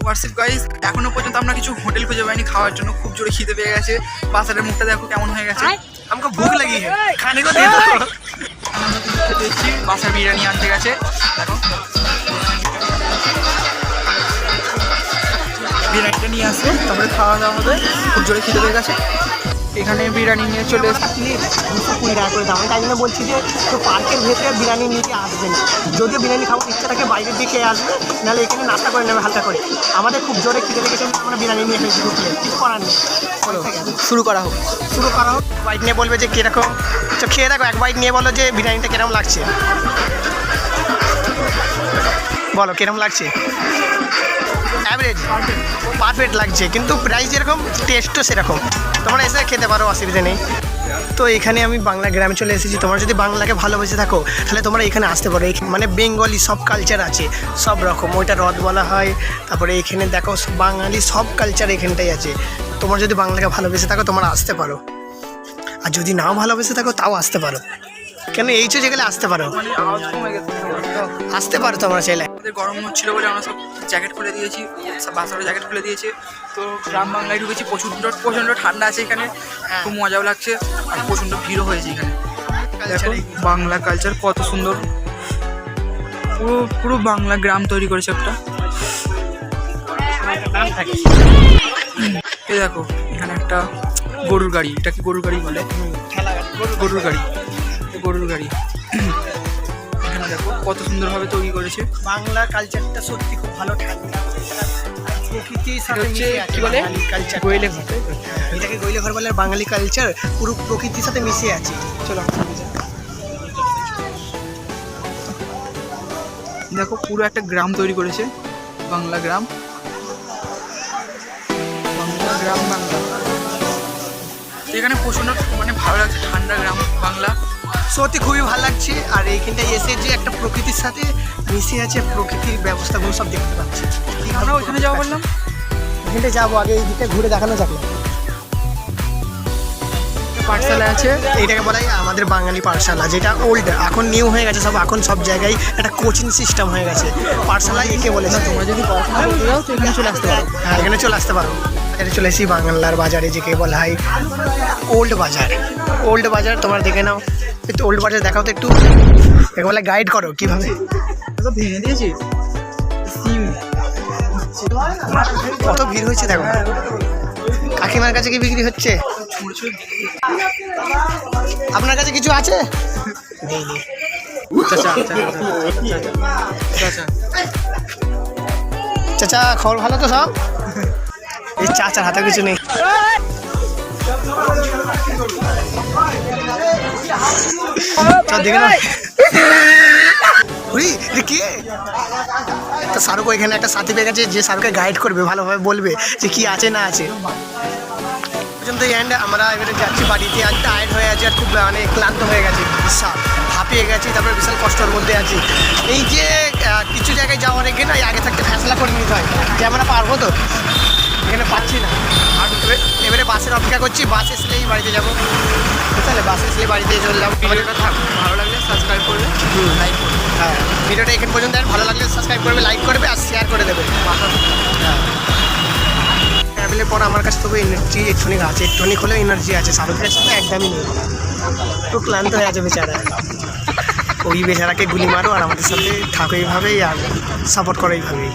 WhatsApp guys, এখনো পর্যন্ত আমরা কিছু হোটেল খুঁজে পাইনি খাওয়ার জন্য। খুব জোরে খিদে পেয়ে গেছে। বাসারের মুখটা দেখো কেমন হয়ে গেছে। আমাকে ভুক লাগি হ্যাঁ খানে কো দে দো। বাসার বিরিয়ানি আনতে গেছে, দেখো বিরিয়ানিটা নিয়ে আসবে, তারপরে খাওয়া দাওয়া হবে। খুব জোরে খিদে পেয়ে গেছে, এখানে বিরিয়ানি নিয়ে চলে এসেছি। 220 টাকা করে দাম। আমি তাই জন্য বলছি যে তো পার্কের ভেতরে বিরিয়ানি নিতে আসবে না। যদিও বিরিয়ানি খাওয়ার ইচ্ছা থাকে বাইরের দিকে আসবে, নাহলে এখানে নাস্তা করে নেবে হালকা করে। আমাদের খুব জোরে খিদে লেগেছে, আমরা বিরিয়ানি নিয়ে ফেলছি ঢুকলে, কিছু করার নেই। শুরু করা হোক। বাইট নিয়ে বলবে যে কীরকম, তো খেয়ে দেখো, এক বাইট নিয়ে বলো যে বিরিয়ানিটা কিরকম লাগছে, বলো কিরকম লাগছে। অ্যাভারেজ পারফেক্ট লাগছে, কিন্তু প্রাইস যেরকম টেস্টও সেরকম। তোমরা এসে খেতে পারো, অসুবিধা নেই। তো এখানে আমি বাংলা গ্রামে চলে এসেছি। তোমরা যদি বাংলাকে ভালোবেসে থাকো তাহলে তোমরা এখানে আসতে পারো। মানে বেঙ্গলি সব কালচার আছে, সব রকম। ওইটা রথ বলা হয়। তারপরে এখানে দেখো বাঙালি সব কালচার এখানটাই আছে। তোমরা যদি বাংলাকে ভালোবেসে থাকো তোমরা আসতে পারো, আর যদি নাও ভালোবেসে থাকো তাও আসতে পারো। কেন এইচো যেগুলো আসতে পারো, আসতে পারো তোমরা চাইলে। আমাদের গরম হচ্ছিল বলে আমরা সব জ্যাকেট খুলে দিয়েছি, সব বাসারও জ্যাকেট খুলে দিয়েছে। তো গ্রাম বাংলায় ঢুকেছি, প্রচণ্ড ঠান্ডা আছে এখানে, খুব মজাও লাগছে, আর প্রচণ্ড ভিড়ও হয়েছে এখানে। দেখো বাংলা কালচার কত সুন্দর, পুরো পুরো বাংলা গ্রাম তৈরি করেছে একটা। এই দেখো এখানে একটা গরুর গাড়ি, এটা কি গরুর গাড়ি বলে? গরুর গাড়ি, গরুর গাড়ি। এখানে দেখো কত সুন্দরভাবে তৈরি করেছে। বাংলা কালচারটা সত্যি খুব ভালো, ঠান্ডা প্রকৃতির সাথে হচ্ছে কি বলে কালচার, গোয়েলে ঘর। এটাকে গোয়েলে ঘর বলে। আর বাঙালি কালচার পুরো প্রকৃতির সাথে মিশে আছে। চলো দেখো পুরো একটা গ্রাম তৈরি করেছে, বাংলা গ্রাম, বাংলা গ্রাম বাংলা। এখানে প্রচণ্ড মানে ভালো লাগছে, ঠান্ডা গ্রাম বাংলা, সত্যি খুবই ভালো লাগছে। আর এইখানটায় এসে যে একটা প্রকৃতির সাথে মিশে আছে, প্রকৃতির ব্যবস্থাগুলো সব দেখতে পাচ্ছি। আমরা ওইখানে যাবো বললাম, ওইখানটায় যাবো, আগে এই দিকটা ঘুরে দেখানো যাবে। পাঠশালা আছে, এইটাকে বলা হয় আমাদের বাঙালি পাঠশালা, যেটা ওল্ড, এখন নিউ হয়ে গেছে সব। এখন সব জায়গায় একটা কোচিং সিস্টেম হয়ে গেছে। পাঠশালা একে বলেছে। তোমরা যদি পড়াশোনা করতে যাও তো এখানে চলে আসতে পারো। হ্যাঁ, এখানে চলে আসতে পারো। বাজারে চলে এসেছি, বাংলার বাজারে, যেকে বলা হয় ওল্ড বাজার। ওল্ড বাজার তোমরা দেখে নাও, একটু ওল্ড বাজার দেখাও তো একটু, একে বলে গাইড করো কীভাবে। ভেঙে দিয়েছি, কত ভিড় হয়েছে দেখো। কাকিমার কাছে কি বিক্রি হচ্ছে? আপনার কাছে কিছু আছে? চাচা খবর ভালো তো সব? এই চাচার হাতে কিছু নেই। দেখে না কে তো শাহরুখ এখানে একটা সাথী পেয়ে গেছে, যে শাহরুখকে গাইড করবে, ভালোভাবে বলবে যে কি আছে না আছে। পর্যন্ত এন্ড আমরা এবারে যাচ্ছি বাড়িতে। আজ টায়ার্ড হয়ে আছে, আর খুব মানে ক্লান্ত হয়ে গেছি, বিশাল হাঁপিয়ে গেছি, তারপরে বিশাল কষ্টর মধ্যে আছি। এই যে কিছু জায়গায় যাওয়ার আগে না আগে থাকতে ফেসলা করে নিতে হয় যে আমরা পারবো তো, এখানে পাচ্ছি না। আর এবারে বাসের অপেক্ষা করছি, বাস আসলেই বাড়িতে যাবো। তাহলে বাস আসলে বাড়িতে চলে যাবো। ভিডিওটা ভালো লাগলে সাবস্ক্রাইব করবে, লাইক করবে। হ্যাঁ, ভিডিওটা এখান পর্যন্ত ভালো লাগলে সাবস্ক্রাইব করবে, লাইক করবে আর শেয়ার করে দেবে। ট্রাভেলের পর আমার কাছে তবু এনার্জি একটুখানি আছে, একটুখানি হলেও এনার্জি আছে। শাহরুখের কাছে তো একদমই নেই, খুব ক্লান্ত হয়ে আছে বেচারা। ওই বেচারাকে গুলি মারো আর আমাদের সাথে থাকো এইভাবেই, আর সাপোর্ট করো এইভাবেই।